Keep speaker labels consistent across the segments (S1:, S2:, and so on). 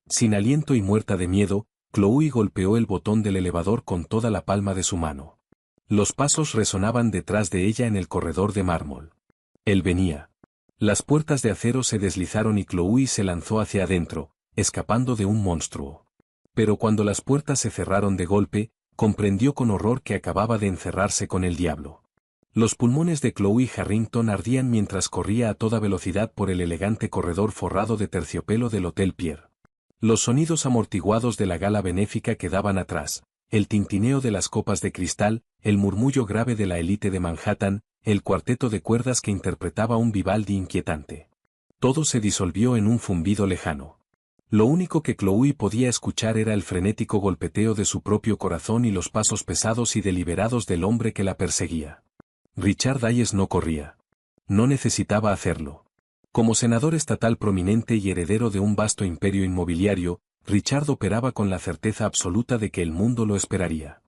S1: Sin aliento y muerta de miedo, Chloe golpeó el botón del elevador con toda la palma de su mano. Los pasos resonaban detrás de ella en el corredor de mármol. Él venía. Las puertas de acero se deslizaron y Chloe se lanzó hacia adentro, escapando de un monstruo. Pero cuando las puertas se cerraron de golpe, comprendió con horror que acababa de encerrarse con el diablo. Los pulmones de Chloe Harrington ardían mientras corría a toda velocidad por el elegante corredor forrado de terciopelo del Hotel Pierre. Los sonidos amortiguados de la gala benéfica quedaban atrás, el tintineo de las copas de cristal, el murmullo grave de la élite de Manhattan, el cuarteto de cuerdas que interpretaba un Vivaldi inquietante. Todo se disolvió en un zumbido lejano. Lo único que Chloe podía escuchar era el frenético golpeteo de su propio corazón y los pasos pesados y deliberados del hombre que la perseguía. Richard Hayes no corría. No necesitaba hacerlo. Como senador estatal prominente y heredero de un vasto imperio inmobiliario, Richard operaba con la certeza absoluta de que el mundo lo esperaría.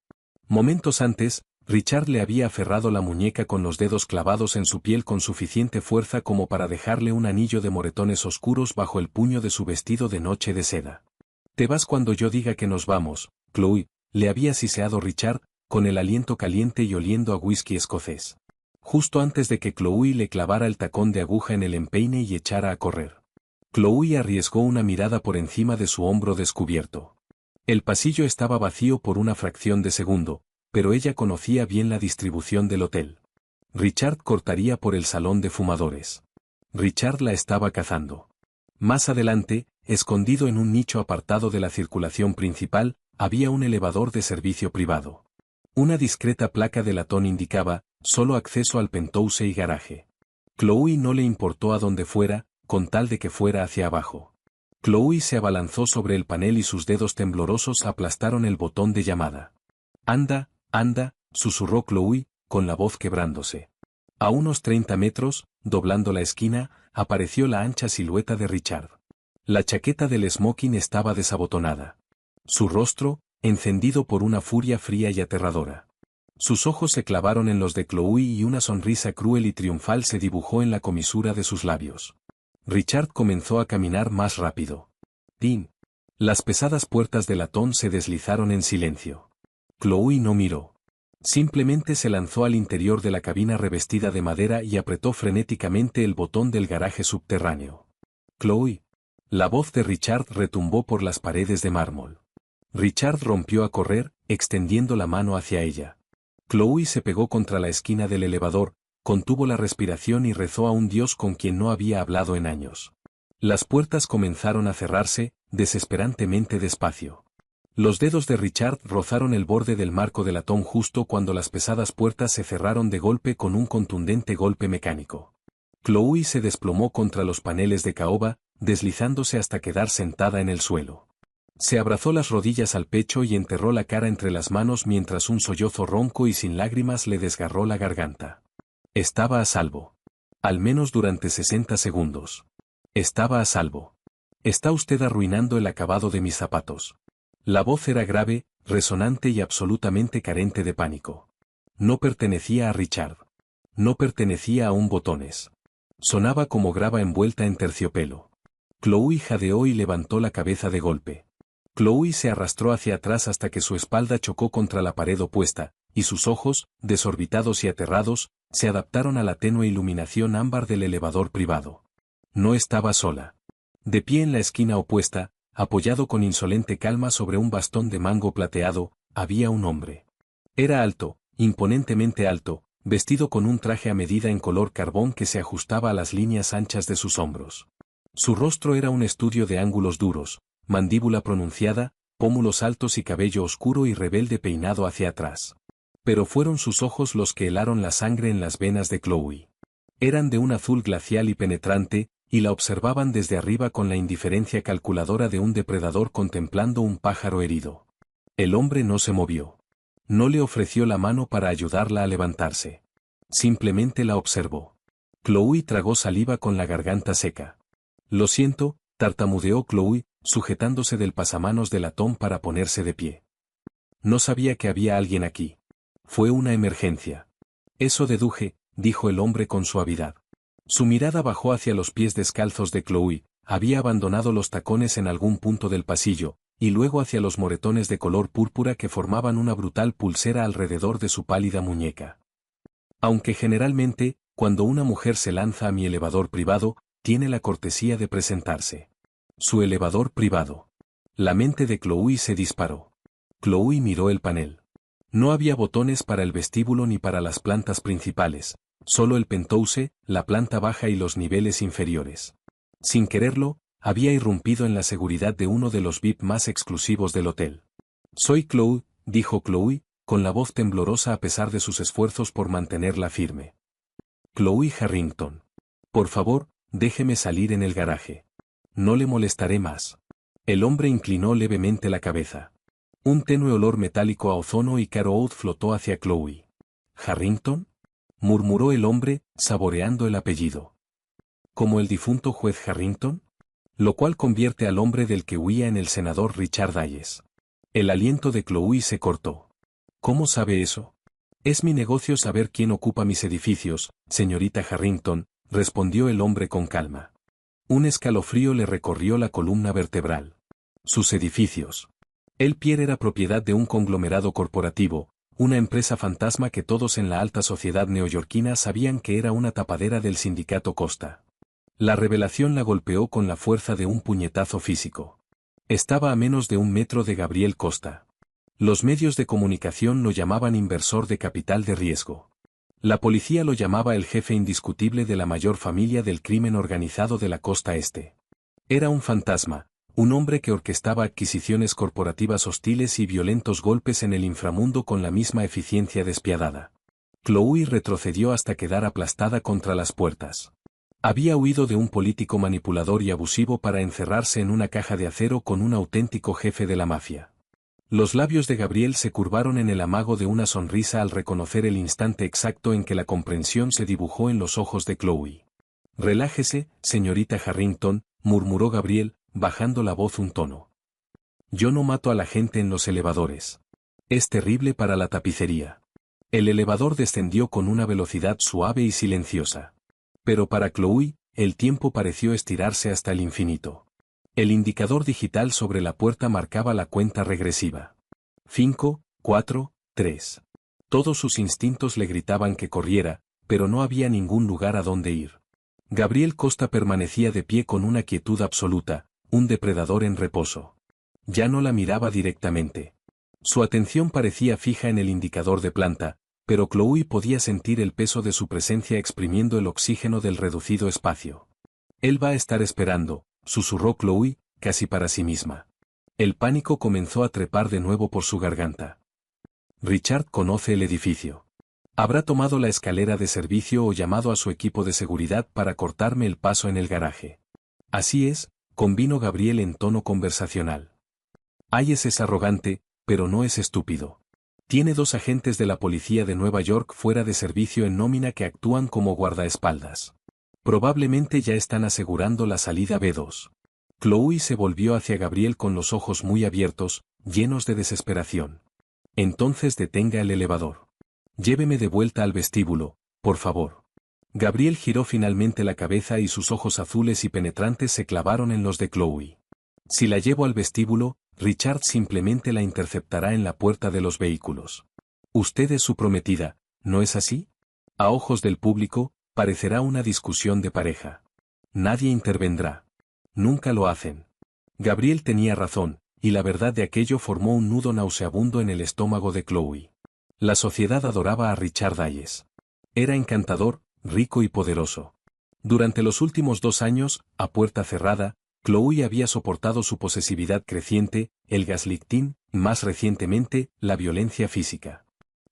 S1: Momentos antes, Richard le había aferrado la muñeca con los dedos clavados en su piel con suficiente fuerza como para dejarle un anillo de moretones oscuros bajo el puño de su vestido de noche de seda. «Te vas cuando yo diga que nos vamos, Chloe», le había siseado Richard, con el aliento caliente y oliendo a whisky escocés. Justo antes de que Chloe le clavara el tacón de aguja en el empeine y echara a correr. Chloe arriesgó una mirada por encima de su hombro descubierto. El pasillo estaba vacío por una fracción de segundo, pero ella conocía bien la distribución del hotel. Richard cortaría por el salón de fumadores. Richard la estaba cazando. Más adelante, escondido en un nicho apartado de la circulación principal, había un elevador de servicio privado. Una discreta placa de latón indicaba, solo acceso al penthouse y garaje. Chloe no le importó a dónde fuera, con tal de que fuera hacia abajo. Chloe se abalanzó sobre el panel y sus dedos temblorosos aplastaron el botón de llamada. «Anda, anda», susurró Chloe, con la voz quebrándose. A unos 30 metros, doblando la esquina, apareció la ancha silueta de Richard. La chaqueta del smoking estaba desabotonada. Su rostro, encendido por una furia fría y aterradora. Sus ojos se clavaron en los de Chloe y una sonrisa cruel y triunfal se dibujó en la comisura de sus labios. Richard comenzó a caminar más rápido. ¡Tin! Las pesadas puertas de latón se deslizaron en silencio. Chloe no miró. Simplemente se lanzó al interior de la cabina revestida de madera y apretó frenéticamente el botón del garaje subterráneo. «Chloe». La voz de Richard retumbó por las paredes de mármol. Richard rompió a correr, extendiendo la mano hacia ella. Chloe se pegó contra la esquina del elevador, contuvo la respiración y rezó a un Dios con quien no había hablado en años. Las puertas comenzaron a cerrarse, desesperantemente despacio. Los dedos de Richard rozaron el borde del marco de latón justo cuando las pesadas puertas se cerraron de golpe con un contundente golpe mecánico. Chloe se desplomó contra los paneles de caoba, deslizándose hasta quedar sentada en el suelo. Se abrazó las rodillas al pecho y enterró la cara entre las manos mientras un sollozo ronco y sin lágrimas le desgarró la garganta. Estaba a salvo. Al menos durante 60 segundos. Estaba a salvo. «Está usted arruinando el acabado de mis zapatos». La voz era grave, resonante y absolutamente carente de pánico. No pertenecía a Richard. No pertenecía a un botones. Sonaba como grava envuelta en terciopelo. Chloe jadeó y levantó la cabeza de golpe. Chloe se arrastró hacia atrás hasta que su espalda chocó contra la pared opuesta, y sus ojos, desorbitados y aterrados, se adaptaron a la tenue iluminación ámbar del elevador privado. No estaba sola. De pie en la esquina opuesta, apoyado con insolente calma sobre un bastón de mango plateado, había un hombre. Era alto, imponentemente alto, vestido con un traje a medida en color carbón que se ajustaba a las líneas anchas de sus hombros. Su rostro era un estudio de ángulos duros, mandíbula pronunciada, pómulos altos y cabello oscuro y rebelde peinado hacia atrás. Pero fueron sus ojos los que helaron la sangre en las venas de Chloe. Eran de un azul glacial y penetrante, y la observaban desde arriba con la indiferencia calculadora de un depredador contemplando un pájaro herido. El hombre no se movió. No le ofreció la mano para ayudarla a levantarse. Simplemente la observó. Chloe tragó saliva con la garganta seca. «Lo siento», tartamudeó Chloe, sujetándose del pasamanos de latón para ponerse de pie. «No sabía que había alguien aquí. Fue una emergencia». «Eso deduje», dijo el hombre con suavidad. Su mirada bajó hacia los pies descalzos de Chloe, había abandonado los tacones en algún punto del pasillo, y luego hacia los moretones de color púrpura que formaban una brutal pulsera alrededor de su pálida muñeca. Aunque generalmente, cuando una mujer se lanza a mi elevador privado, tiene la cortesía de presentarse. Su elevador privado. La mente de Chloe se disparó. Chloe miró el panel. No había botones para el vestíbulo ni para las plantas principales, solo el penthouse, la planta baja y los niveles inferiores. Sin quererlo, había irrumpido en la seguridad de uno de los VIP más exclusivos del hotel. «Soy Chloe», dijo Chloe, con la voz temblorosa a pesar de sus esfuerzos por mantenerla firme. «Chloe Harrington. Por favor, déjeme salir en el garaje. No le molestaré más». El hombre inclinó levemente la cabeza. Un tenue olor metálico a ozono y caro oud flotó hacia Chloe. «¿Harrington?», murmuró el hombre, saboreando el apellido. «¿Como el difunto juez Harrington?», lo cual convierte al hombre del que huía en el senador Richard Hayes. El aliento de Chloe se cortó. «¿Cómo sabe eso?». «Es mi negocio saber quién ocupa mis edificios, señorita Harrington», respondió el hombre con calma. Un escalofrío le recorrió la columna vertebral. Sus edificios. El Pierre era propiedad de un conglomerado corporativo, una empresa fantasma que todos en la alta sociedad neoyorquina sabían que era una tapadera del sindicato Costa. La revelación la golpeó con la fuerza de un puñetazo físico. Estaba a menos de 1 metro de Gabriel Costa. Los medios de comunicación lo llamaban inversor de capital de riesgo. La policía lo llamaba el jefe indiscutible de la mayor familia del crimen organizado de la costa este. Era un fantasma, un hombre que orquestaba adquisiciones corporativas hostiles y violentos golpes en el inframundo con la misma eficiencia despiadada. Chloe retrocedió hasta quedar aplastada contra las puertas. Había huido de un político manipulador y abusivo para encerrarse en una caja de acero con un auténtico jefe de la mafia. Los labios de Gabriel se curvaron en el amago de una sonrisa al reconocer el instante exacto en que la comprensión se dibujó en los ojos de Chloe. «Relájese, señorita Harrington», murmuró Gabriel, bajando la voz un tono. «Yo no mato a la gente en los elevadores. Es terrible para la tapicería». El elevador descendió con una velocidad suave y silenciosa. Pero para Chloe, el tiempo pareció estirarse hasta el infinito. El indicador digital sobre la puerta marcaba la cuenta regresiva. 5, 4, 3. Todos sus instintos le gritaban que corriera, pero no había ningún lugar a donde ir. Gabriel Costa permanecía de pie con una quietud absoluta, un depredador en reposo. Ya no la miraba directamente. Su atención parecía fija en el indicador de planta, pero Chloe podía sentir el peso de su presencia exprimiendo el oxígeno del reducido espacio. «Él va a estar esperando», susurró Chloe, casi para sí misma. El pánico comenzó a trepar de nuevo por su garganta. «Richard conoce el edificio. Habrá tomado la escalera de servicio o llamado a su equipo de seguridad para cortarme el paso en el garaje». «Así es», convino Gabriel en tono conversacional. «Hayes es arrogante, pero no es estúpido. Tiene 2 agentes de la policía de Nueva York fuera de servicio en nómina que actúan como guardaespaldas. Probablemente ya están asegurando la salida B2. Chloe se volvió hacia Gabriel con los ojos muy abiertos, llenos de desesperación. «Entonces detenga el elevador. Lléveme de vuelta al vestíbulo, por favor». Gabriel giró finalmente la cabeza y sus ojos azules y penetrantes se clavaron en los de Chloe. «Si la llevo al vestíbulo, Richard simplemente la interceptará en la puerta de los vehículos. Usted es su prometida, ¿no es así? A ojos del público, parecerá una discusión de pareja. Nadie intervendrá. Nunca lo hacen». Gabriel tenía razón, y la verdad de aquello formó un nudo nauseabundo en el estómago de Chloe. La sociedad adoraba a Richard Hayes. Era encantador, rico y poderoso. Durante los últimos 2 años, a puerta cerrada, Chloe había soportado su posesividad creciente, el gaslighting, y más recientemente, la violencia física.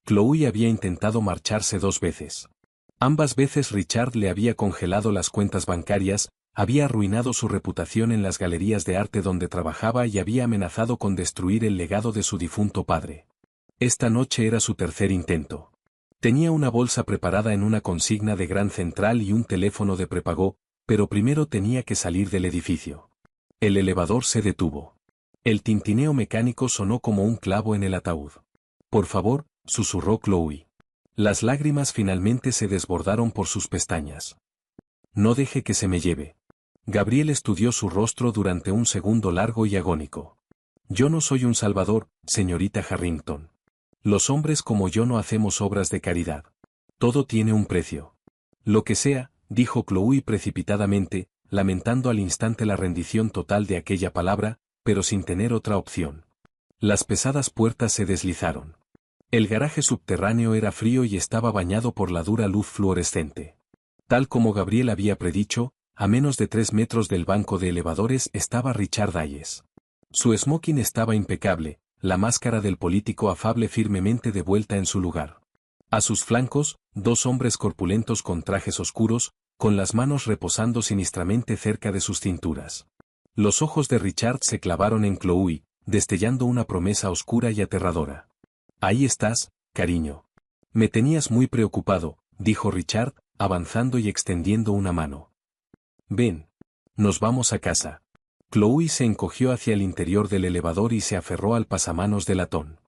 S1: Chloe había intentado marcharse 2 veces. Ambas veces Richard le había congelado las cuentas bancarias, había arruinado su reputación en las galerías de arte donde trabajaba y había amenazado con destruir el legado de su difunto padre. Esta noche era su 3er intento. Tenía una bolsa preparada en una consigna de Gran Central y un teléfono de prepago, pero primero tenía que salir del edificio. El elevador se detuvo. El tintineo mecánico sonó como un clavo en el ataúd. «Por favor», susurró Chloe. Las lágrimas finalmente se desbordaron por sus pestañas. «No deje que se me lleve». Gabriel estudió su rostro durante un segundo largo y agónico. Yo no soy un salvador, señorita Harrington. Los hombres como yo no hacemos obras de caridad. Todo tiene un precio. Lo que sea, dijo Chloe precipitadamente, lamentando al instante la rendición total de aquella palabra, pero sin tener otra opción. Las pesadas puertas se deslizaron. El garaje subterráneo era frío y estaba bañado por la dura luz fluorescente. Tal como Gabriel había predicho, a menos de 3 metros del banco de elevadores estaba Richard Hayes. Su smoking estaba impecable, la máscara del político afable firmemente de vuelta en su lugar. A sus flancos, 2 hombres corpulentos con trajes oscuros, con las manos reposando sinistramente cerca de sus cinturas. Los ojos de Richard se clavaron en Chloe, destellando una promesa oscura y aterradora. Ahí estás, cariño. Me tenías muy preocupado, dijo Richard, avanzando y extendiendo una mano. Ven. Nos vamos a casa. Chloe se encogió hacia el interior del elevador y se aferró al pasamanos de latón.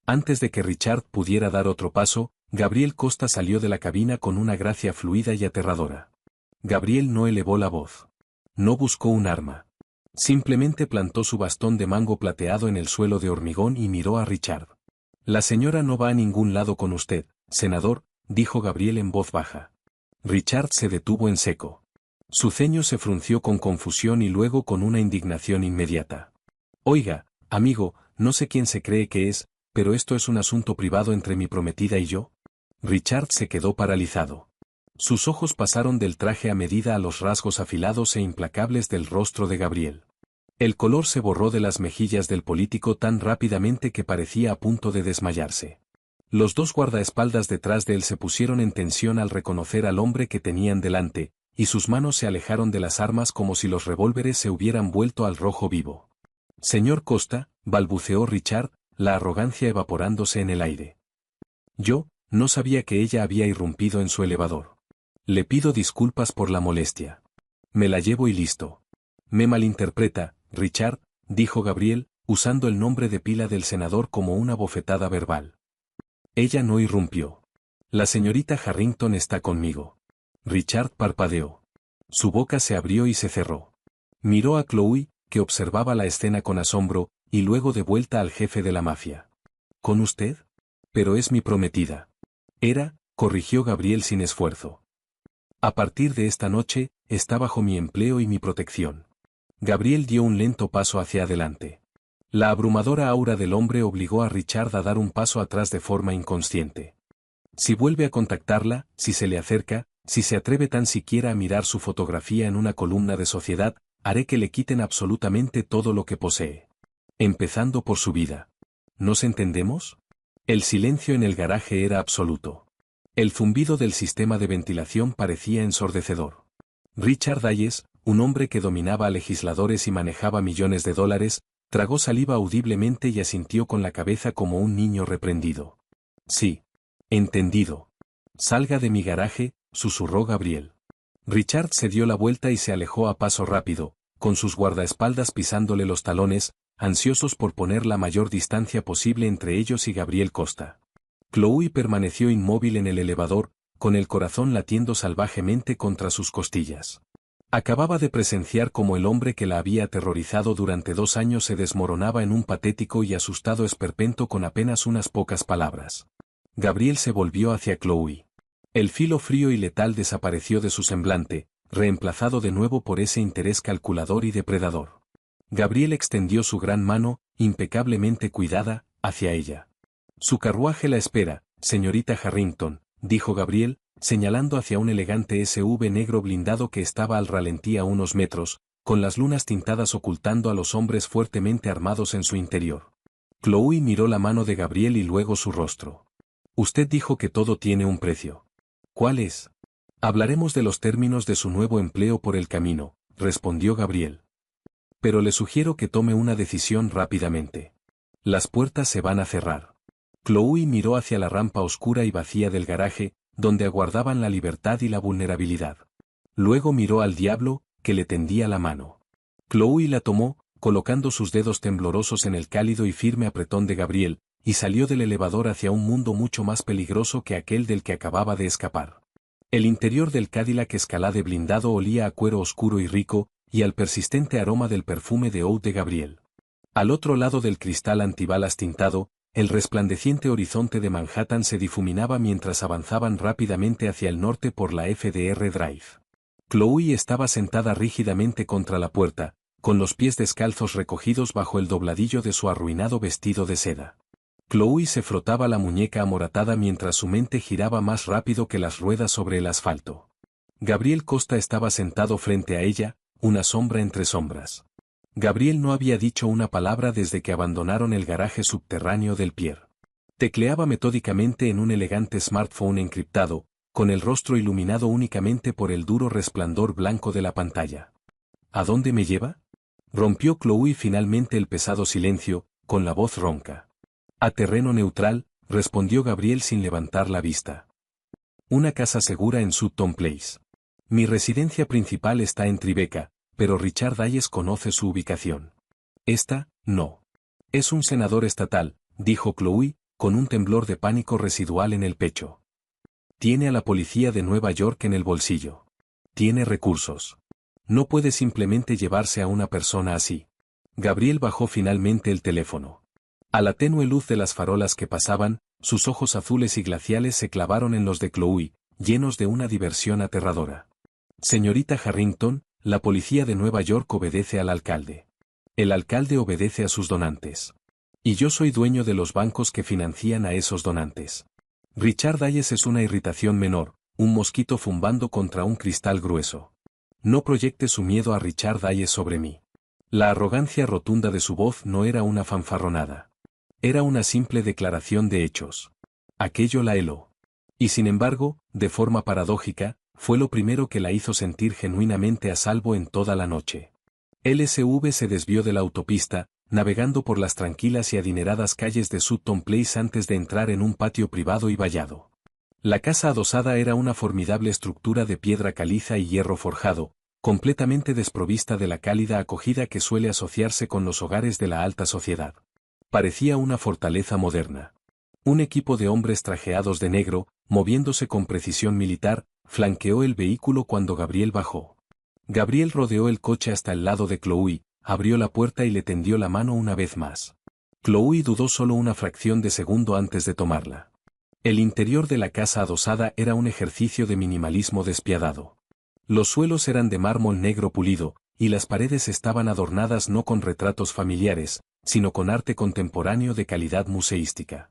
S1: Antes de que Richard pudiera dar otro paso, Gabriel Costa salió de la cabina con una gracia fluida y aterradora. Gabriel no elevó la voz. No buscó un arma. Simplemente plantó su bastón de mango plateado en el suelo de hormigón y miró a Richard. La señora no va a ningún lado con usted, senador, dijo Gabriel en voz baja. Richard se detuvo en seco. Su ceño se frunció con confusión y luego con una indignación inmediata. Oiga, amigo, no sé quién se cree que es, pero esto es un asunto privado entre mi prometida y yo. Richard se quedó paralizado. Sus ojos pasaron del traje a medida a los rasgos afilados e implacables del rostro de Gabriel. El color se borró de las mejillas del político tan rápidamente que parecía a punto de desmayarse. Los 2 guardaespaldas detrás de él se pusieron en tensión al reconocer al hombre que tenían delante, y sus manos se alejaron de las armas como si los revólveres se hubieran vuelto al rojo vivo. Señor Costa, balbuceó Richard, la arrogancia evaporándose en el aire. Yo, no sabía que ella había irrumpido en su elevador. Le pido disculpas por la molestia. Me la llevo y listo. Me malinterpreta, Richard, dijo Gabriel, usando el nombre de pila del senador como una bofetada verbal. Ella no irrumpió. La señorita Harrington está conmigo. Richard parpadeó. Su boca se abrió y se cerró. Miró a Chloe, que observaba la escena con asombro, y luego de vuelta al jefe de la mafia. ¿Con usted? Pero es mi prometida. Corrigió Gabriel sin esfuerzo. A partir de esta noche, está bajo mi empleo y mi protección. Gabriel dio un lento paso hacia adelante. La abrumadora aura del hombre obligó a Richard a dar un paso atrás de forma inconsciente. Si vuelve a contactarla, si se le acerca, si se atreve tan siquiera a mirar su fotografía en una columna de Sociedad, haré que le quiten absolutamente todo lo que posee. Empezando por su vida. ¿Nos entendemos? El silencio en el garaje era absoluto. El zumbido del sistema de ventilación parecía ensordecedor. Richard Hayes, un hombre que dominaba a legisladores y manejaba millones de dólares, tragó saliva audiblemente y asintió con la cabeza como un niño reprendido. Sí. Entendido. Salga de mi garaje, susurró Gabriel. Richard se dio la vuelta y se alejó a paso rápido, con sus guardaespaldas pisándole los talones, ansiosos por poner la mayor distancia posible entre ellos y Gabriel Costa. Chloe permaneció inmóvil en el elevador, con el corazón latiendo salvajemente contra sus costillas. Acababa de presenciar cómo el hombre que la había aterrorizado durante 2 años se desmoronaba en un patético y asustado esperpento con apenas unas pocas palabras. Gabriel se volvió hacia Chloe. El filo frío y letal desapareció de su semblante, reemplazado de nuevo por ese interés calculador y depredador. Gabriel extendió su gran mano, impecablemente cuidada, hacia ella. Su carruaje la espera, señorita Harrington, dijo Gabriel, señalando hacia un elegante SUV negro blindado que estaba al ralentí a unos metros, con las lunas tintadas ocultando a los hombres fuertemente armados en su interior. Chloe miró la mano de Gabriel y luego su rostro. Usted dijo que todo tiene un precio. ¿Cuál es? Hablaremos de los términos de su nuevo empleo por el camino, respondió Gabriel. Pero le sugiero que tome una decisión rápidamente. Las puertas se van a cerrar. Chloe miró hacia la rampa oscura y vacía del garaje, donde aguardaban la libertad y la vulnerabilidad. Luego miró al diablo, que le tendía la mano. Chloe la tomó, colocando sus dedos temblorosos en el cálido y firme apretón de Gabriel, y salió del elevador hacia un mundo mucho más peligroso que aquel del que acababa de escapar. El interior del Cadillac Escalade blindado olía a cuero oscuro y rico, y al persistente aroma del perfume de Eau de Gabriel. Al otro lado del cristal antibalas tintado, el resplandeciente horizonte de Manhattan se difuminaba mientras avanzaban rápidamente hacia el norte por la FDR Drive. Chloe estaba sentada rígidamente contra la puerta, con los pies descalzos recogidos bajo el dobladillo de su arruinado vestido de seda. Chloe se frotaba la muñeca amoratada mientras su mente giraba más rápido que las ruedas sobre el asfalto. Gabriel Costa estaba sentado frente a ella, una sombra entre sombras. Gabriel no había dicho una palabra desde que abandonaron el garaje subterráneo del Pier. Tecleaba metódicamente en un elegante smartphone encriptado, con el rostro iluminado únicamente por el duro resplandor blanco de la pantalla. ¿A dónde me lleva? Rompió Chloe finalmente el pesado silencio, con la voz ronca. A terreno neutral, respondió Gabriel sin levantar la vista. Una casa segura en Sutton Place. Mi residencia principal está en Tribeca, pero Richard Hayes conoce su ubicación. Esta, no. Es un senador estatal, dijo Chloe, con un temblor de pánico residual en el pecho. Tiene a la policía de Nueva York en el bolsillo. Tiene recursos. No puede simplemente llevarse a una persona así. Gabriel bajó finalmente el teléfono. A la tenue luz de las farolas que pasaban, sus ojos azules y glaciales se clavaron en los de Chloe, llenos de una diversión aterradora. Señorita Harrington, la policía de Nueva York obedece al alcalde. El alcalde obedece a sus donantes. Y yo soy dueño de los bancos que financian a esos donantes. Richard Hayes es una irritación menor, un mosquito zumbando contra un cristal grueso. No proyecte su miedo a Richard Hayes sobre mí. La arrogancia rotunda de su voz no era una fanfarronada. Era una simple declaración de hechos. Aquello la heló. Y sin embargo, de forma paradójica, fue lo primero que la hizo sentir genuinamente a salvo en toda la noche. El SUV se desvió de la autopista, navegando por las tranquilas y adineradas calles de Sutton Place antes de entrar en un patio privado y vallado. La casa adosada era una formidable estructura de piedra caliza y hierro forjado, completamente desprovista de la cálida acogida que suele asociarse con los hogares de la alta sociedad. Parecía una fortaleza moderna. Un equipo de hombres trajeados de negro, moviéndose con precisión militar, flanqueó el vehículo cuando Gabriel bajó. Gabriel rodeó el coche hasta el lado de Chloe, abrió la puerta y le tendió la mano una vez más. Chloe dudó solo una fracción de segundo antes de tomarla. El interior de la casa adosada era un ejercicio de minimalismo despiadado. Los suelos eran de mármol negro pulido, y las paredes estaban adornadas no con retratos familiares, sino con arte contemporáneo de calidad museística.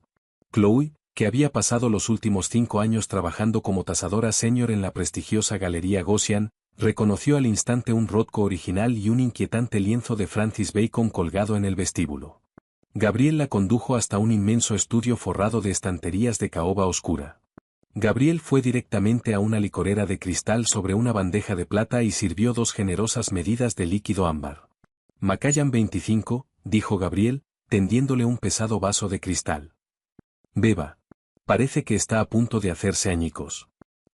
S1: Chloe, que había pasado los últimos 5 años trabajando como tasadora senior en la prestigiosa Galería Gaussian, reconoció al instante un Rothko original y un inquietante lienzo de Francis Bacon colgado en el vestíbulo. Gabriel la condujo hasta un inmenso estudio forrado de estanterías de caoba oscura. Gabriel fue directamente a una licorera de cristal sobre una bandeja de plata y sirvió 2 generosas medidas de líquido ámbar. Macallan 25, dijo Gabriel, tendiéndole un pesado vaso de cristal. Beba. Parece que está a punto de hacerse añicos.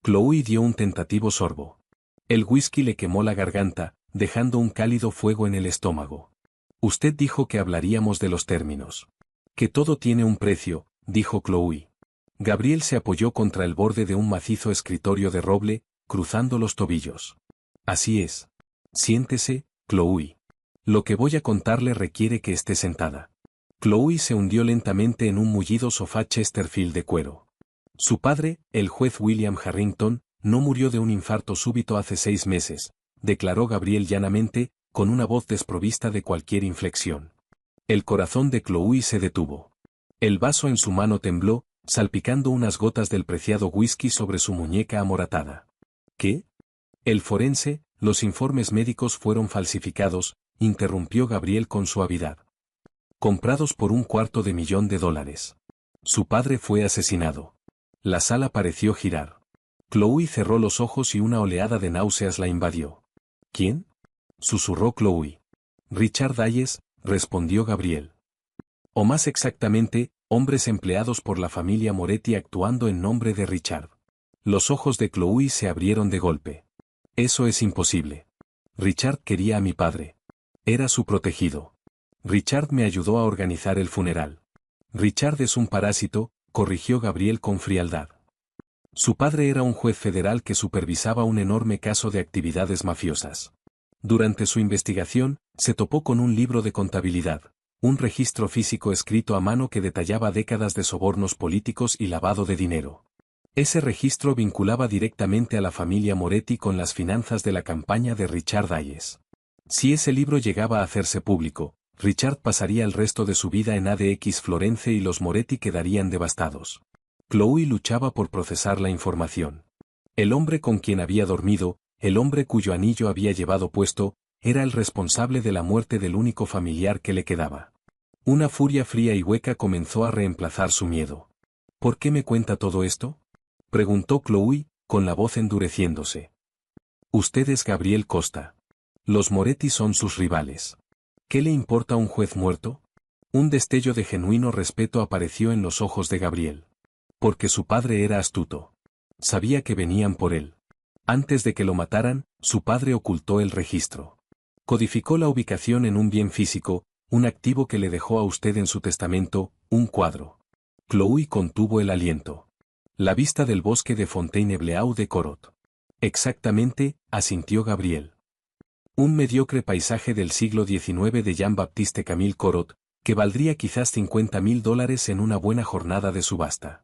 S1: Chloe dio un tentativo sorbo. El whisky le quemó la garganta, dejando un cálido fuego en el estómago. Usted dijo que hablaríamos de los términos. Que todo tiene un precio, dijo Chloe. Gabriel se apoyó contra el borde de un macizo escritorio de roble, cruzando los tobillos. Así es. Siéntese, Chloe. Lo que voy a contarle requiere que esté sentada. Chloe se hundió lentamente en un mullido sofá Chesterfield de cuero. Su padre, el juez William Harrington, no murió de un infarto súbito hace 6 meses, declaró Gabriel llanamente, con una voz desprovista de cualquier inflexión. El corazón de Chloe se detuvo. El vaso en su mano tembló, salpicando unas gotas del preciado whisky sobre su muñeca amoratada. ¿Qué? El forense, los informes médicos fueron falsificados, interrumpió Gabriel con suavidad. Comprados por $250,000. Su padre fue asesinado. La sala pareció girar. Chloe cerró los ojos y una oleada de náuseas la invadió. ¿Quién? Susurró Chloe. Richard Hayes, respondió Gabriel. O más exactamente, hombres empleados por la familia Moretti actuando en nombre de Richard. Los ojos de Chloe se abrieron de golpe. Eso es imposible. Richard quería a mi padre. Era su protegido. Richard me ayudó a organizar el funeral. Richard es un parásito, corrigió Gabriel con frialdad. Su padre era un juez federal que supervisaba un enorme caso de actividades mafiosas. Durante su investigación, se topó con un libro de contabilidad, un registro físico escrito a mano que detallaba décadas de sobornos políticos y lavado de dinero. Ese registro vinculaba directamente a la familia Moretti con las finanzas de la campaña de Richard Hayes. Si ese libro llegaba a hacerse público, Richard pasaría el resto de su vida en ADX Florence y los Moretti quedarían devastados. Chloe luchaba por procesar la información. El hombre con quien había dormido, el hombre cuyo anillo había llevado puesto, era el responsable de la muerte del único familiar que le quedaba. Una furia fría y hueca comenzó a reemplazar su miedo. ¿Por qué me cuenta todo esto?, preguntó Chloe, con la voz endureciéndose. Usted es Gabriel Costa. Los Moretti son sus rivales. ¿Qué le importa un juez muerto? Un destello de genuino respeto apareció en los ojos de Gabriel. Porque su padre era astuto. Sabía que venían por él. Antes de que lo mataran, su padre ocultó el registro. Codificó la ubicación en un bien físico, un activo que le dejó a usted en su testamento, un cuadro. Chloe contuvo el aliento. La vista del bosque de Fontainebleau de Corot. Exactamente, asintió Gabriel. Un mediocre paisaje del siglo XIX de Jean-Baptiste Camille Corot, que valdría quizás $50.000 en una buena jornada de subasta.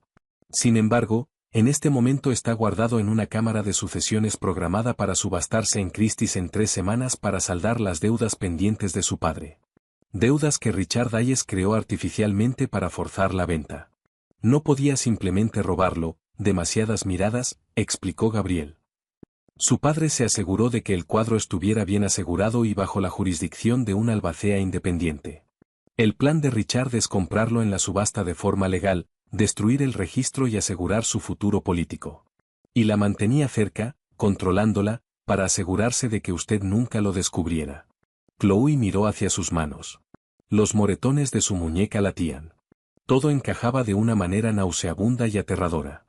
S1: Sin embargo, en este momento está guardado en una cámara de sucesiones programada para subastarse en Christie's en 3 semanas para saldar las deudas pendientes de su padre. Deudas que Richard Hayes creó artificialmente para forzar la venta. No podía simplemente robarlo, demasiadas miradas, explicó Gabriel. Su padre se aseguró de que el cuadro estuviera bien asegurado y bajo la jurisdicción de una albacea independiente. El plan de Richard es comprarlo en la subasta de forma legal, destruir el registro y asegurar su futuro político. Y la mantenía cerca, controlándola, para asegurarse de que usted nunca lo descubriera. Chloe miró hacia sus manos. Los moretones de su muñeca latían. Todo encajaba de una manera nauseabunda y aterradora.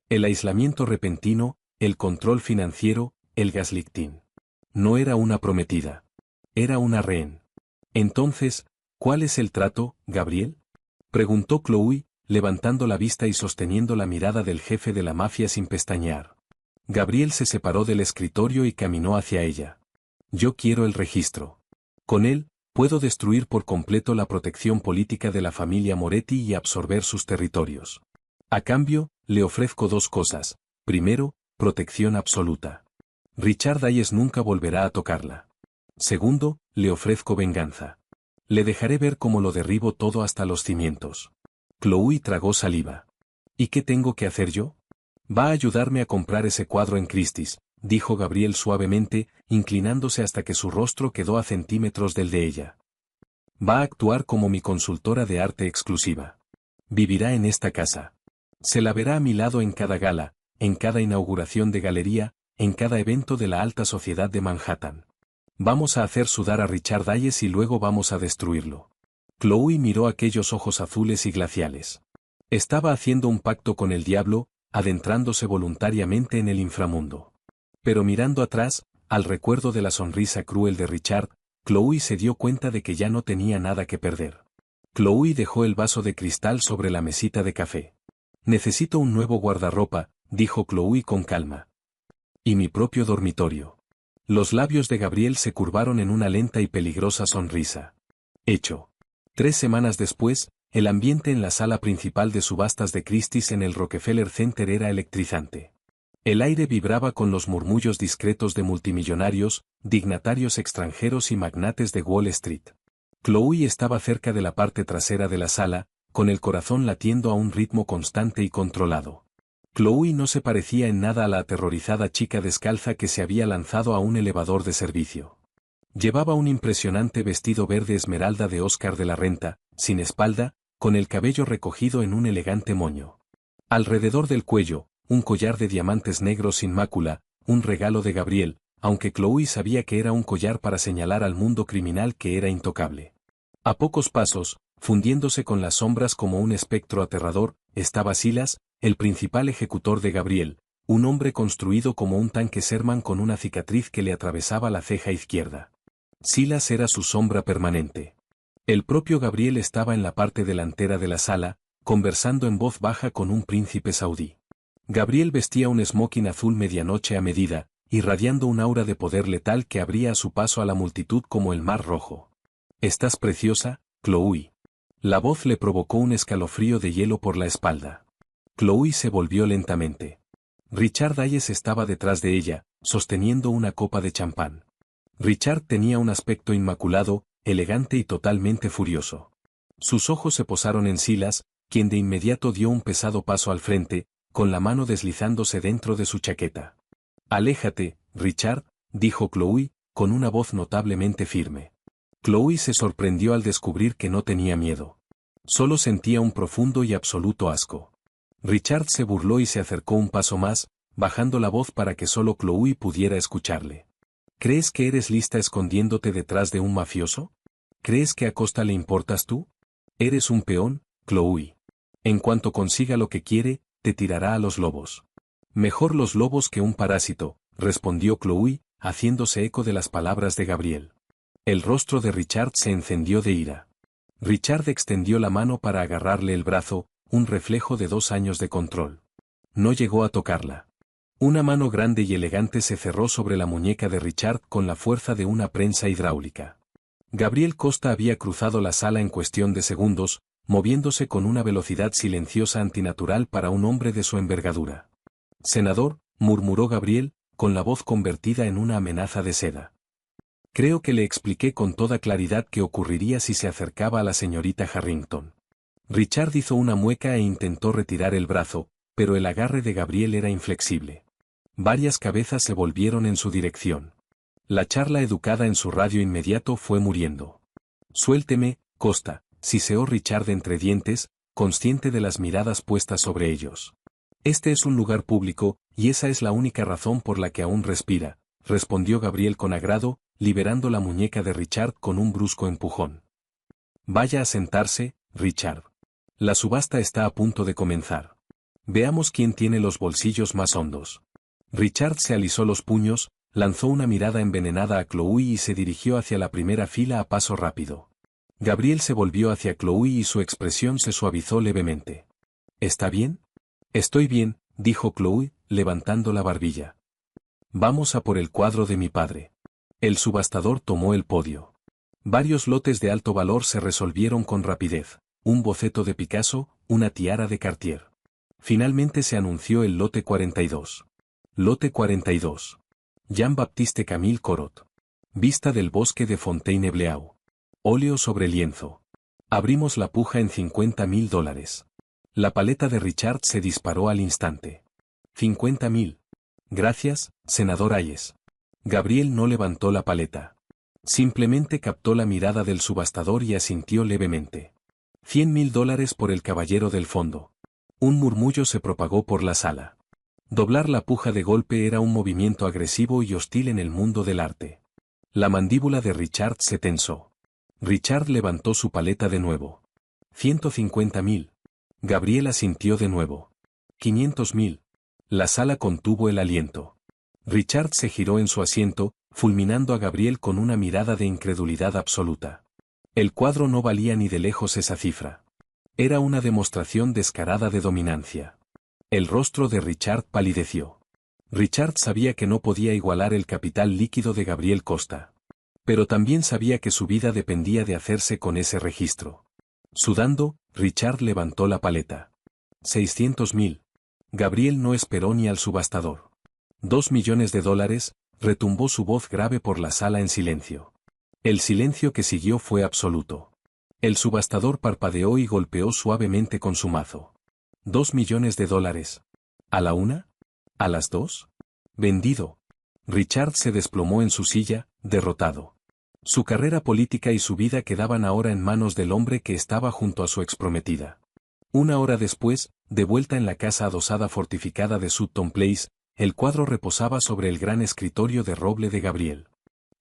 S1: El aislamiento repentino, el control financiero, el gaslighting. No era una prometida. Era una rehén. Entonces, ¿cuál es el trato, Gabriel?, preguntó Chloe, levantando la vista y sosteniendo la mirada del jefe de la mafia sin pestañear. Gabriel se separó del escritorio y caminó hacia ella. Yo quiero el registro. Con él, puedo destruir por completo la protección política de la familia Moretti y absorber sus territorios. A cambio, le ofrezco 2 cosas. Primero, protección absoluta. Richard Hayes nunca volverá a tocarla. Segundo, le ofrezco venganza. Le dejaré ver cómo lo derribo todo hasta los cimientos. Chloe tragó saliva. ¿Y qué tengo que hacer yo? Va a ayudarme a comprar ese cuadro en Christie's, dijo Gabriel suavemente, inclinándose hasta que su rostro quedó a centímetros del de ella. Va a actuar como mi consultora de arte exclusiva. Vivirá en esta casa. Se la verá a mi lado en cada gala, en cada inauguración de galería, en cada evento de la alta sociedad de Manhattan. Vamos a hacer sudar a Richard Hayes y luego vamos a destruirlo. Chloe miró aquellos ojos azules y glaciales. Estaba haciendo un pacto con el diablo, adentrándose voluntariamente en el inframundo. Pero mirando atrás, al recuerdo de la sonrisa cruel de Richard, Chloe se dio cuenta de que ya no tenía nada que perder. Chloe dejó el vaso de cristal sobre la mesita de café. Necesito un nuevo guardarropa, dijo Chloe con calma. Y mi propio dormitorio. Los labios de Gabriel se curvaron en una lenta y peligrosa sonrisa. Hecho. 3 semanas después, el ambiente en la sala principal de subastas de Christie's en el Rockefeller Center era electrizante. El aire vibraba con los murmullos discretos de multimillonarios, dignatarios extranjeros y magnates de Wall Street. Chloe estaba cerca de la parte trasera de la sala, con el corazón latiendo a un ritmo constante y controlado. Chloe no se parecía en nada a la aterrorizada chica descalza que se había lanzado a un elevador de servicio. Llevaba un impresionante vestido verde esmeralda de Oscar de la Renta, sin espalda, con el cabello recogido en un elegante moño. Alrededor del cuello, un collar de diamantes negros sin mácula, un regalo de Gabriel, aunque Chloe sabía que era un collar para señalar al mundo criminal que era intocable. A pocos pasos, fundiéndose con las sombras como un espectro aterrador, estaba Silas, el principal ejecutor de Gabriel, un hombre construido como un tanque Sherman con una cicatriz que le atravesaba la ceja izquierda. Silas era su sombra permanente. El propio Gabriel estaba en la parte delantera de la sala, conversando en voz baja con un príncipe saudí. Gabriel vestía un smoking azul medianoche a medida, irradiando un aura de poder letal que abría a su paso a la multitud como el mar rojo. «Estás preciosa, Chloe». La voz le provocó un escalofrío de hielo por la espalda. Chloe se volvió lentamente. Richard Hayes estaba detrás de ella, sosteniendo una copa de champán. Richard tenía un aspecto inmaculado, elegante y totalmente furioso. Sus ojos se posaron en Silas, quien de inmediato dio un pesado paso al frente, con la mano deslizándose dentro de su chaqueta. «Aléjate, Richard», dijo Chloe, con una voz notablemente firme. Chloe se sorprendió al descubrir que no tenía miedo. Solo sentía un profundo y absoluto asco. Richard se burló y se acercó un paso más, bajando la voz para que solo Chloe pudiera escucharle. «¿Crees que eres lista escondiéndote detrás de un mafioso? ¿Crees que a Costa le importas tú? Eres un peón, Chloe. En cuanto consiga lo que quiere, te tirará a los lobos». «Mejor los lobos que un parásito», respondió Chloe, haciéndose eco de las palabras de Gabriel. El rostro de Richard se encendió de ira. Richard extendió la mano para agarrarle el brazo, un reflejo de 2 años de control. No llegó a tocarla. Una mano grande y elegante se cerró sobre la muñeca de Richard con la fuerza de una prensa hidráulica. Gabriel Costa había cruzado la sala en cuestión de segundos, moviéndose con una velocidad silenciosa antinatural para un hombre de su envergadura. «Senador», murmuró Gabriel, con la voz convertida en una amenaza de seda. «Creo que le expliqué con toda claridad qué ocurriría si se acercaba a la señorita Harrington». Richard hizo una mueca e intentó retirar el brazo, pero el agarre de Gabriel era inflexible. Varias cabezas se volvieron en su dirección. La charla educada en su radio inmediato fue muriendo. «Suélteme, Costa», siseó Richard entre dientes, consciente de las miradas puestas sobre ellos. «Este es un lugar público, y esa es la única razón por la que aún respira», respondió Gabriel con agrado, liberando la muñeca de Richard con un brusco empujón. «Vaya a sentarse, Richard. La subasta está a punto de comenzar. Veamos quién tiene los bolsillos más hondos». Richard se alisó los puños, lanzó una mirada envenenada a Chloe y se dirigió hacia la primera fila a paso rápido. Gabriel se volvió hacia Chloe y su expresión se suavizó levemente. «¿Está bien?» «Estoy bien», dijo Chloe, levantando la barbilla. «Vamos a por el cuadro de mi padre». El subastador tomó el podio. Varios lotes de alto valor se resolvieron con rapidez, un boceto de Picasso, una tiara de Cartier. Finalmente se anunció el lote 42. Lote 42. Jean-Baptiste Camille Corot. Vista del bosque de Fontainebleau. Óleo sobre lienzo. Abrimos la puja en $50.000. La paleta de Richard se disparó al instante. $50.000. Gracias, senador Hayes. Gabriel no levantó la paleta. Simplemente captó la mirada del subastador y asintió levemente. $100.000 por el caballero del fondo. Un murmullo se propagó por la sala. Doblar la puja de golpe era un movimiento agresivo y hostil en el mundo del arte. La mandíbula de Richard se tensó. Richard levantó su paleta de nuevo. $150.000. Gabriel asintió de nuevo. $500.000. La sala contuvo el aliento. Richard se giró en su asiento, fulminando a Gabriel con una mirada de incredulidad absoluta. El cuadro no valía ni de lejos esa cifra. Era una demostración descarada de dominancia. El rostro de Richard palideció. Richard sabía que no podía igualar el capital líquido de Gabriel Costa. Pero también sabía que su vida dependía de hacerse con ese registro. Sudando, Richard levantó la paleta. $600.000. Gabriel no esperó ni al subastador. $2 millones, retumbó su voz grave por la sala en silencio. El silencio que siguió fue absoluto. El subastador parpadeó y golpeó suavemente con su mazo. $2 millones. ¿A la una? ¿A las dos? Vendido. Richard se desplomó en su silla, derrotado. Su carrera política y su vida quedaban ahora en manos del hombre que estaba junto a su exprometida. Una hora después, de vuelta en la casa adosada fortificada de Sutton Place, el cuadro reposaba sobre el gran escritorio de roble de Gabriel.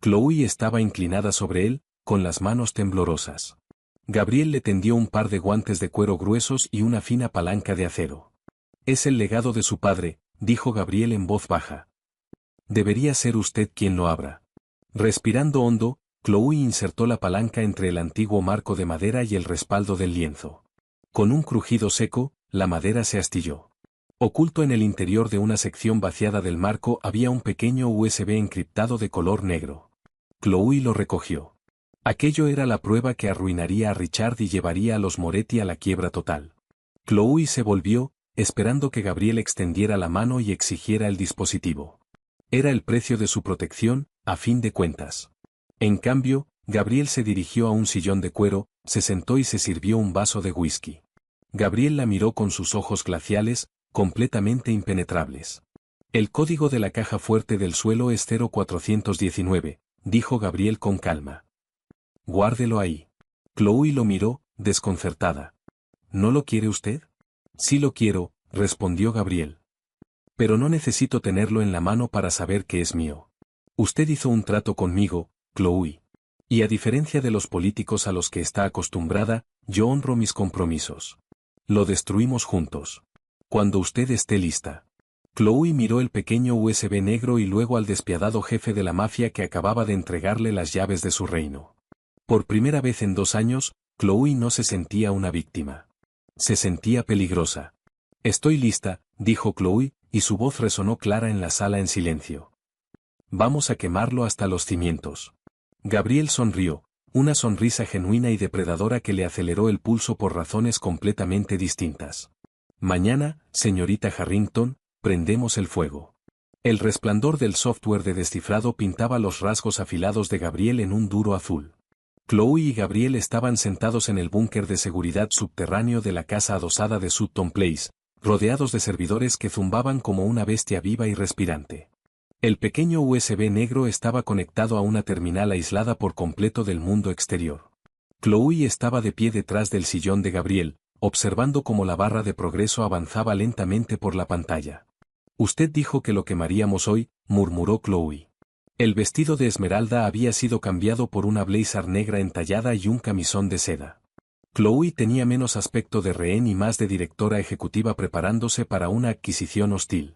S1: Chloe estaba inclinada sobre él, con las manos temblorosas. Gabriel le tendió un par de guantes de cuero gruesos y una fina palanca de acero. «Es el legado de su padre», dijo Gabriel en voz baja. «Debería ser usted quien lo abra». Respirando hondo, Chloe insertó la palanca entre el antiguo marco de madera y el respaldo del lienzo. Con un crujido seco, la madera se astilló. Oculto en el interior de una sección vaciada del marco había un pequeño USB encriptado de color negro. Chloe lo recogió. Aquello era la prueba que arruinaría a Richard y llevaría a los Moretti a la quiebra total. Chloe se volvió, esperando que Gabriel extendiera la mano y exigiera el dispositivo. Era el precio de su protección, a fin de cuentas. En cambio, Gabriel se dirigió a un sillón de cuero, se sentó y se sirvió un vaso de whisky. Gabriel la miró con sus ojos glaciales, completamente impenetrables. El código de la caja fuerte del suelo es 0419, dijo Gabriel con calma. Guárdelo ahí. Chloe lo miró, desconcertada. ¿No lo quiere usted? Sí lo quiero, respondió Gabriel. Pero no necesito tenerlo en la mano para saber que es mío. Usted hizo un trato conmigo, Chloe. Y a diferencia de los políticos a los que está acostumbrada, yo honro mis compromisos. Lo destruimos juntos. Cuando usted esté lista. Chloe miró el pequeño USB negro y luego al despiadado jefe de la mafia que acababa de entregarle las llaves de su reino. Por primera vez en 2 años, Chloe no se sentía una víctima. Se sentía peligrosa. Estoy lista, dijo Chloe, y su voz resonó clara en la sala en silencio. Vamos a quemarlo hasta los cimientos. Gabriel sonrió, una sonrisa genuina y depredadora que le aceleró el pulso por razones completamente distintas. Mañana, señorita Harrington, prendemos el fuego. El resplandor del software de descifrado pintaba los rasgos afilados de Gabriel en un duro azul. Chloe y Gabriel estaban sentados en el búnker de seguridad subterráneo de la casa adosada de Sutton Place, rodeados de servidores que zumbaban como una bestia viva y respirante. El pequeño USB negro estaba conectado a una terminal aislada por completo del mundo exterior. Chloe estaba de pie detrás del sillón de Gabriel, observando cómo la barra de progreso avanzaba lentamente por la pantalla. Usted dijo que lo quemaríamos hoy, murmuró Chloe. El vestido de esmeralda había sido cambiado por una blazer negra entallada y un camisón de seda. Chloe tenía menos aspecto de rehén y más de directora ejecutiva preparándose para una adquisición hostil.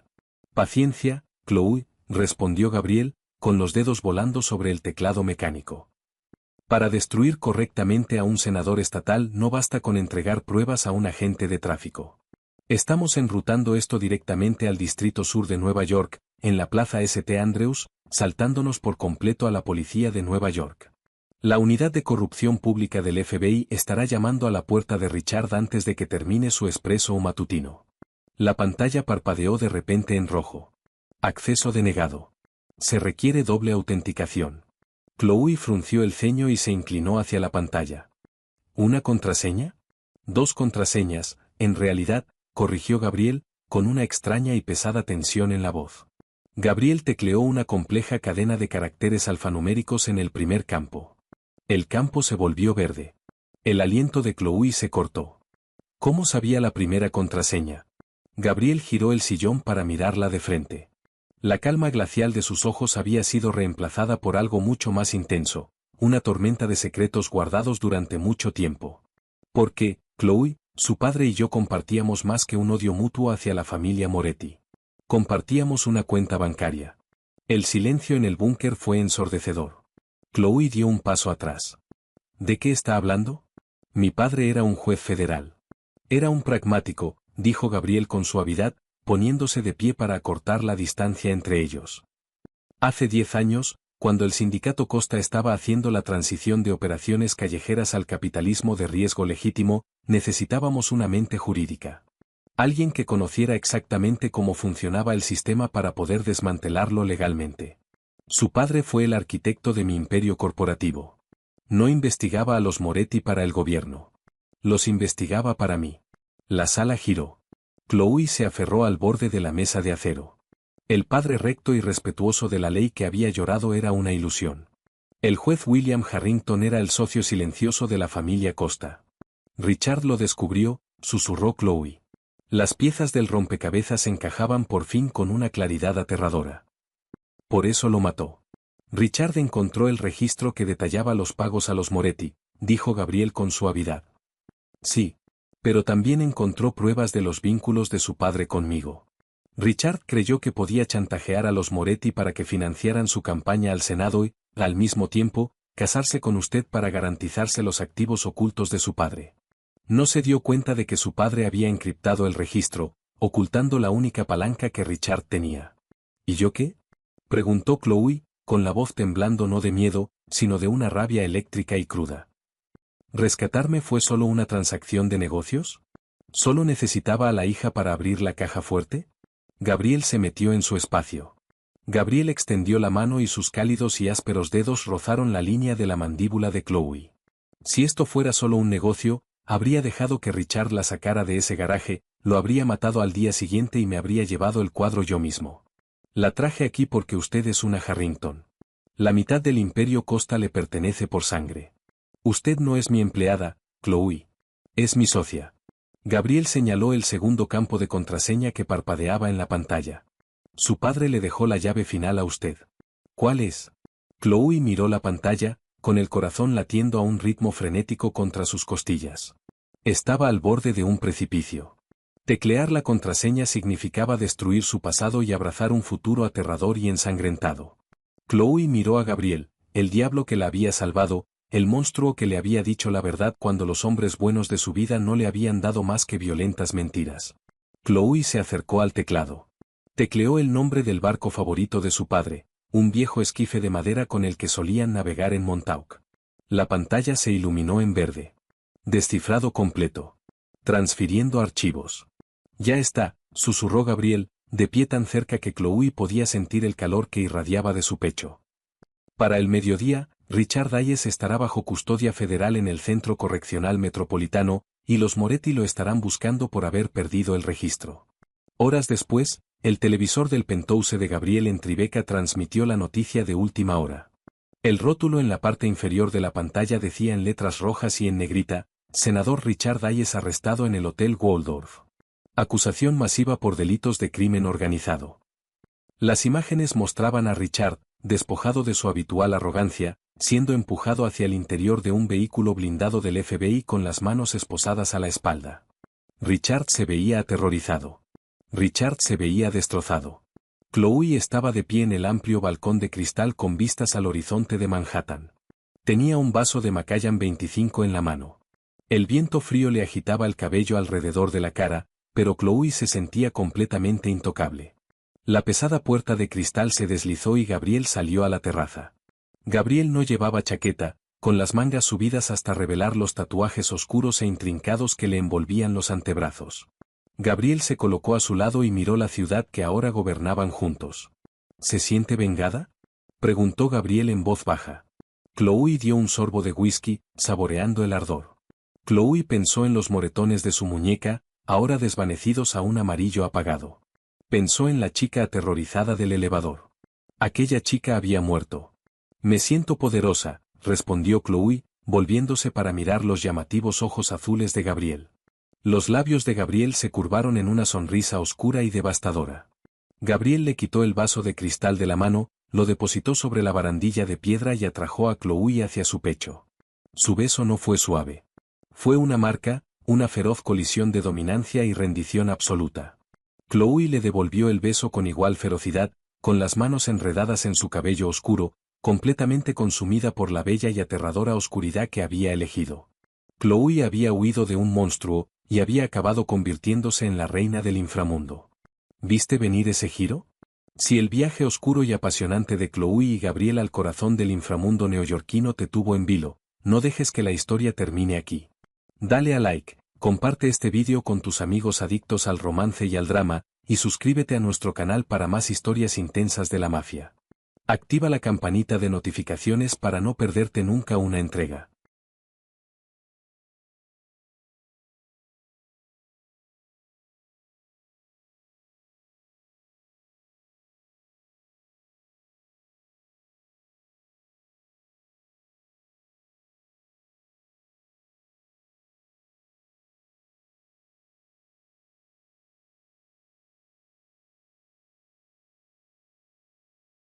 S1: Paciencia, Chloe, respondió Gabriel, con los dedos volando sobre el teclado mecánico. Para destruir correctamente a un senador estatal no basta con entregar pruebas a un agente de tráfico. Estamos enrutando esto directamente al Distrito Sur de Nueva York, en la Plaza St. Andrews, saltándonos por completo a la policía de Nueva York. La unidad de corrupción pública del FBI estará llamando a la puerta de Richard antes de que termine su expreso matutino. La pantalla parpadeó de repente en rojo. Acceso denegado. Se requiere doble autenticación. Chloe frunció el ceño y se inclinó hacia la pantalla. ¿Una contraseña? 2 contraseñas, en realidad, corrigió Gabriel, con una extraña y pesada tensión en la voz. Gabriel tecleó una compleja cadena de caracteres alfanuméricos en el primer campo. El campo se volvió verde. El aliento de Chloe se cortó. ¿Cómo sabía la primera contraseña? Gabriel giró el sillón para mirarla de frente. La calma glacial de sus ojos había sido reemplazada por algo mucho más intenso, una tormenta de secretos guardados durante mucho tiempo. Porque, Chloe, su padre y yo compartíamos más que un odio mutuo hacia la familia Moretti. Compartíamos una cuenta bancaria. El silencio en el búnker fue ensordecedor. Chloe dio un paso atrás. ¿De qué está hablando? Mi padre era un juez federal. Era un pragmático, dijo Gabriel con suavidad, poniéndose de pie para acortar la distancia entre ellos. Hace 10 años, cuando el sindicato Costa estaba haciendo la transición de operaciones callejeras al capitalismo de riesgo legítimo, necesitábamos una mente jurídica. Alguien que conociera exactamente cómo funcionaba el sistema para poder desmantelarlo legalmente. Su padre fue el arquitecto de mi imperio corporativo. No investigaba a los Moretti para el gobierno. Los investigaba para mí. La sala giró. Chloe se aferró al borde de la mesa de acero. El padre recto y respetuoso de la ley que había llorado era una ilusión. El juez William Harrington era el socio silencioso de la familia Costa. Richard lo descubrió, susurró Chloe. Las piezas del rompecabezas encajaban por fin con una claridad aterradora. Por eso lo mató. Richard encontró el registro que detallaba los pagos a los Moretti, dijo Gabriel con suavidad. Sí. Pero también encontró pruebas de los vínculos de su padre conmigo. Richard creyó que podía chantajear a los Moretti para que financiaran su campaña al Senado y, al mismo tiempo, casarse con usted para garantizarse los activos ocultos de su padre. No se dio cuenta de que su padre había encriptado el registro, ocultando la única palanca que Richard tenía. ¿Y yo qué? Preguntó Chloe, con la voz temblando no de miedo, sino de una rabia eléctrica y cruda. ¿Rescatarme fue solo una transacción de negocios? ¿Solo necesitaba a la hija para abrir la caja fuerte? Gabriel se metió en su espacio. Gabriel extendió la mano y sus cálidos y ásperos dedos rozaron la línea de la mandíbula de Chloe. Si esto fuera solo un negocio, habría dejado que Richard la sacara de ese garaje, lo habría matado al día siguiente y me habría llevado el cuadro yo mismo. La traje aquí porque usted es una Harrington. La mitad del Imperio Costa le pertenece por sangre. Usted no es mi empleada, Chloe. Es mi socia. Gabriel señaló el segundo campo de contraseña que parpadeaba en la pantalla. Su padre le dejó la llave final a usted. ¿Cuál es? Chloe miró la pantalla, con el corazón latiendo a un ritmo frenético contra sus costillas. Estaba al borde de un precipicio. Teclear la contraseña significaba destruir su pasado y abrazar un futuro aterrador y ensangrentado. Chloe miró a Gabriel, el diablo que la había salvado, el monstruo que le había dicho la verdad cuando los hombres buenos de su vida no le habían dado más que violentas mentiras. Chloe se acercó al teclado. Tecleó el nombre del barco favorito de su padre, un viejo esquife de madera con el que solían navegar en Montauk. La pantalla se iluminó en verde. Descifrado completo. Transfiriendo archivos. Ya está, susurró Gabriel, de pie tan cerca que Chloe podía sentir el calor que irradiaba de su pecho. Para el mediodía, Richard Hayes estará bajo custodia federal en el Centro Correccional Metropolitano, y los Moretti lo estarán buscando por haber perdido el registro. Horas después, el televisor del penthouse de Gabriel en Tribeca transmitió la noticia de última hora. El rótulo en la parte inferior de la pantalla decía en letras rojas y en negrita, Senador Richard Hayes arrestado en el Hotel Waldorf. Acusación masiva por delitos de crimen organizado. Las imágenes mostraban a Richard, despojado de su habitual arrogancia, siendo empujado hacia el interior de un vehículo blindado del FBI con las manos esposadas a la espalda. Richard se veía aterrorizado. Richard se veía destrozado. Chloe estaba de pie en el amplio balcón de cristal con vistas al horizonte de Manhattan. Tenía un vaso de Macallan 25 en la mano. El viento frío le agitaba el cabello alrededor de la cara, pero Chloe se sentía completamente intocable. La pesada puerta de cristal se deslizó y Gabriel salió a la terraza. Gabriel no llevaba chaqueta, con las mangas subidas hasta revelar los tatuajes oscuros e intrincados que le envolvían los antebrazos. Gabriel se colocó a su lado y miró la ciudad que ahora gobernaban juntos. ¿Se siente vengada?, preguntó Gabriel en voz baja. Chloe dio un sorbo de whisky, saboreando el ardor. Chloe pensó en los moretones de su muñeca, ahora desvanecidos a un amarillo apagado. Pensó en la chica aterrorizada del elevador. Aquella chica había muerto. Me siento poderosa, respondió Chloe, volviéndose para mirar los llamativos ojos azules de Gabriel. Los labios de Gabriel se curvaron en una sonrisa oscura y devastadora. Gabriel le quitó el vaso de cristal de la mano, lo depositó sobre la barandilla de piedra y atrajo a Chloe hacia su pecho. Su beso no fue suave. Fue una marca, una feroz colisión de dominancia y rendición absoluta. Chloe le devolvió el beso con igual ferocidad, con las manos enredadas en su cabello oscuro, completamente consumida por la bella y aterradora oscuridad que había elegido. Chloe había huido de un monstruo, y había acabado convirtiéndose en la reina del inframundo. ¿Viste venir ese giro? Si el viaje oscuro y apasionante de Chloe y Gabriel al corazón del inframundo neoyorquino te tuvo en vilo, no dejes que la historia termine aquí. Dale a like, comparte este vídeo con tus amigos adictos al romance y al drama, y suscríbete a nuestro canal para más historias intensas de la mafia. Activa la campanita de notificaciones para no perderte nunca una entrega.